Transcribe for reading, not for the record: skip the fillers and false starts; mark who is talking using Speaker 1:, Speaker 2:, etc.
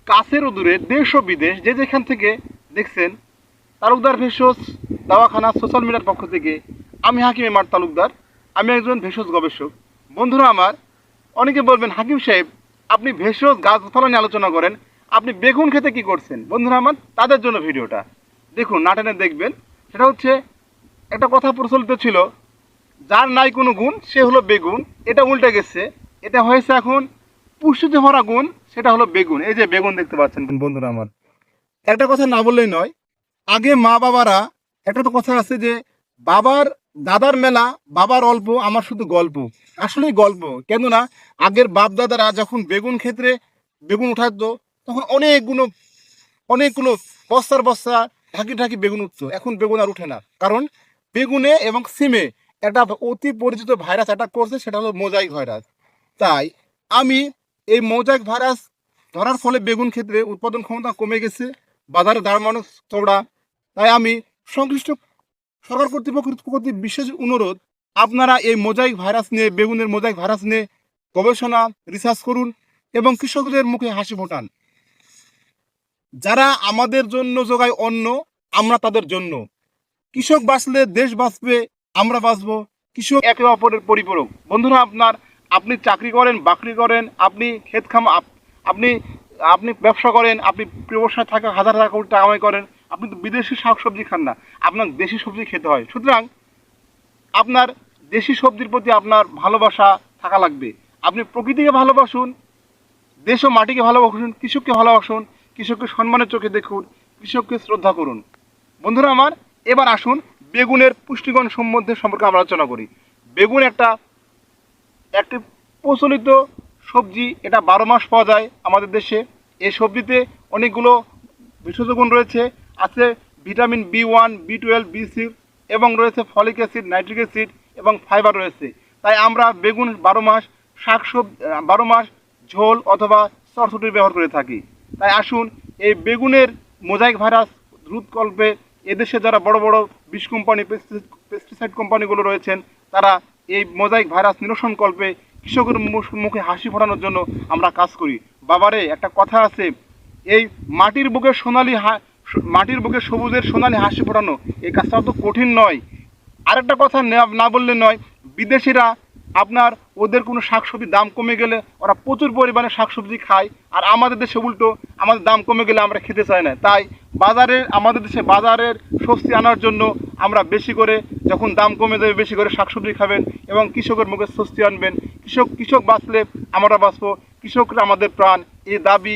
Speaker 1: কাছের ও দূরে দেশ ও বিদেশ যে যেখান থেকে দেখছেন, তালুকদার ভেষজ দাওয়াখানা সোশ্যাল মিডিয়ার পক্ষ থেকে আমি হাকিম এমার তালুকদার। আমি একজন ভেষজ গবেষক। বন্ধুরা আমার, অনেকে বলবেন হাকিম সাহেব আপনি ভেষজ গাছপালা নিয়ে আলোচনা করেন, আপনি বেগুন খেতে কি করছেন? বন্ধুরা আমার, তাদের জন্য ভিডিওটা দেখুন, না টেনে দেখবেন। সেটা হচ্ছে, একটা কথা প্রচলিত ছিল, যার নাই কোনো গুণ সে হলো বেগুন। এটা উল্টে গেছে, এটা হয়েছে এখন পুষ্টিতে ভরা গুণ, সেটা হলো বেগুন। এই যে বেগুন দেখতে পাচ্ছেন বন্ধুরা আমার, একটা কথা না বললেই নয়। আগে মা বাবারা, একটা তো কথা আছে যে বাবার দাদার মেলা বাবার অল্প আমার শুধু গল্প। আসলেই গল্প, কেননা আগের বাপ দাদারা যখন বেগুন ক্ষেত্রে বেগুন উঠাতো, তখন অনেকগুলো বস্তার বস্তা ঢাকি ঢাকি বেগুন উঠতো। এখন বেগুন আর উঠে না, কারণ বেগুনে এবং সিমে একটা অতি পরিচিত ভাইরাস অ্যাটাক করছে, সেটা হলো মোজাইক ভাইরাস। তাই আমি এই মোজাইক ভাইরাস ধরার ফলে বেগুন ক্ষেত্রে উৎপাদন ক্ষমতা কমে গেছে, বাজারে দাম অনেক চওড়া। তাই আমি সংশ্লিষ্ট সরকার কর্তৃপক্ষের প্রতি বিশেষ অনুরোধ, আপনারা এই মোজাইক ভাইরাস নিয়ে, বেগুনের মোজাইক ভাইরাস নিয়ে গবেষণা রিসার্চ করুন এবং কৃষকদের মুখে হাসি ফোটান। যারা আমাদের জন্য যোগায় অন্ন, আমরা তাদের জন্য। কৃষক বাঁচলে দেশ বাঁচবে, আমরা বাঁচবো। কৃষক একে অপরের পরিপূরক। বন্ধুরা আপনি চাকরি করেন, বাকরি করেন, আপনি ক্ষেত আপনি আপনি ব্যবসা করেন, আপনি ব্যবসায় থাকা হাজার হাজার কোটি টাকা কামাই করেন, আপনি তো বিদেশি শাকসবজি খান না, আপনার দেশি সবজি খেতে হয়। সুতরাং আপনার দেশি সবজির প্রতি আপনার ভালোবাসা থাকা লাগবে। আপনি প্রকৃতিকে ভালোবাসুন, দেশ ও মাটিকে ভালোবাসুন, কৃষককে ভালোবাসুন, কৃষককে সম্মানের চোখে দেখুন, কৃষককে শ্রদ্ধা করুন। বন্ধুরা আমার, এবার আসুন বেগুনের পুষ্টিগুণ সম্পর্কে আমরা আলোচনা করি। বেগুন একটি প্রচলিত সবজি, এটা 12 মাস পাওয়া যায় আমাদের দেশে। এই সবজিতে অনেকগুলো ভেষজ গুণ রয়েছে। আছে ভিটামিন B1, B12, B6 এবং রয়েছে ফলিক অ্যাসিড, নাইট্রিক অ্যাসিড এবং ফাইবার রয়েছে। তাই আমরা বেগুন 12 মাস 12 মাস ঝোল অথবা চটচটি ব্যবহার করে থাকি। তাই আসুন এই বেগুনের মোজাইক ভাইরাস রোধকল্পে এদেশে যারা বড় বড় বিষ কোম্পানি, পেস্টিসাইড কোম্পানিগুলো রয়েছেন, তারা এই মোজাইক ভাইরাস নিরসন কল্পে কৃষকের মুখে হাসি ফোটানোর জন্য আমরা কাজ করি। বাবারে, একটা কথা আছে, এই মাটির বুকে সবুজের সোনালি হাসি ফোটানো, এই কাজটা তো কঠিন নয়। আরেকটা কথা না বললে নয়, বিদেশিরা আপনার ওদের কোনো শাকসবজির দাম কমে গেলে ওরা প্রচুর পরিমাণে শাকসবজি খায়, আর আমাদের দেশে উল্টো, আমাদের দাম কমে গেলে আমরা খেতে চাই না। তাই আমাদের দেশে বাজারের স্বস্তি আনার জন্য আমরা বেশি করে, যখন দাম কমে যাবে, বেশি করে শাকসবজি খাবেন এবং কৃষকের মুখে স্বস্তি আনবেন। কৃষক বাঁচলে আমরা বাঁচবো, কৃষকরা আমাদের প্রাণ। এই দাবি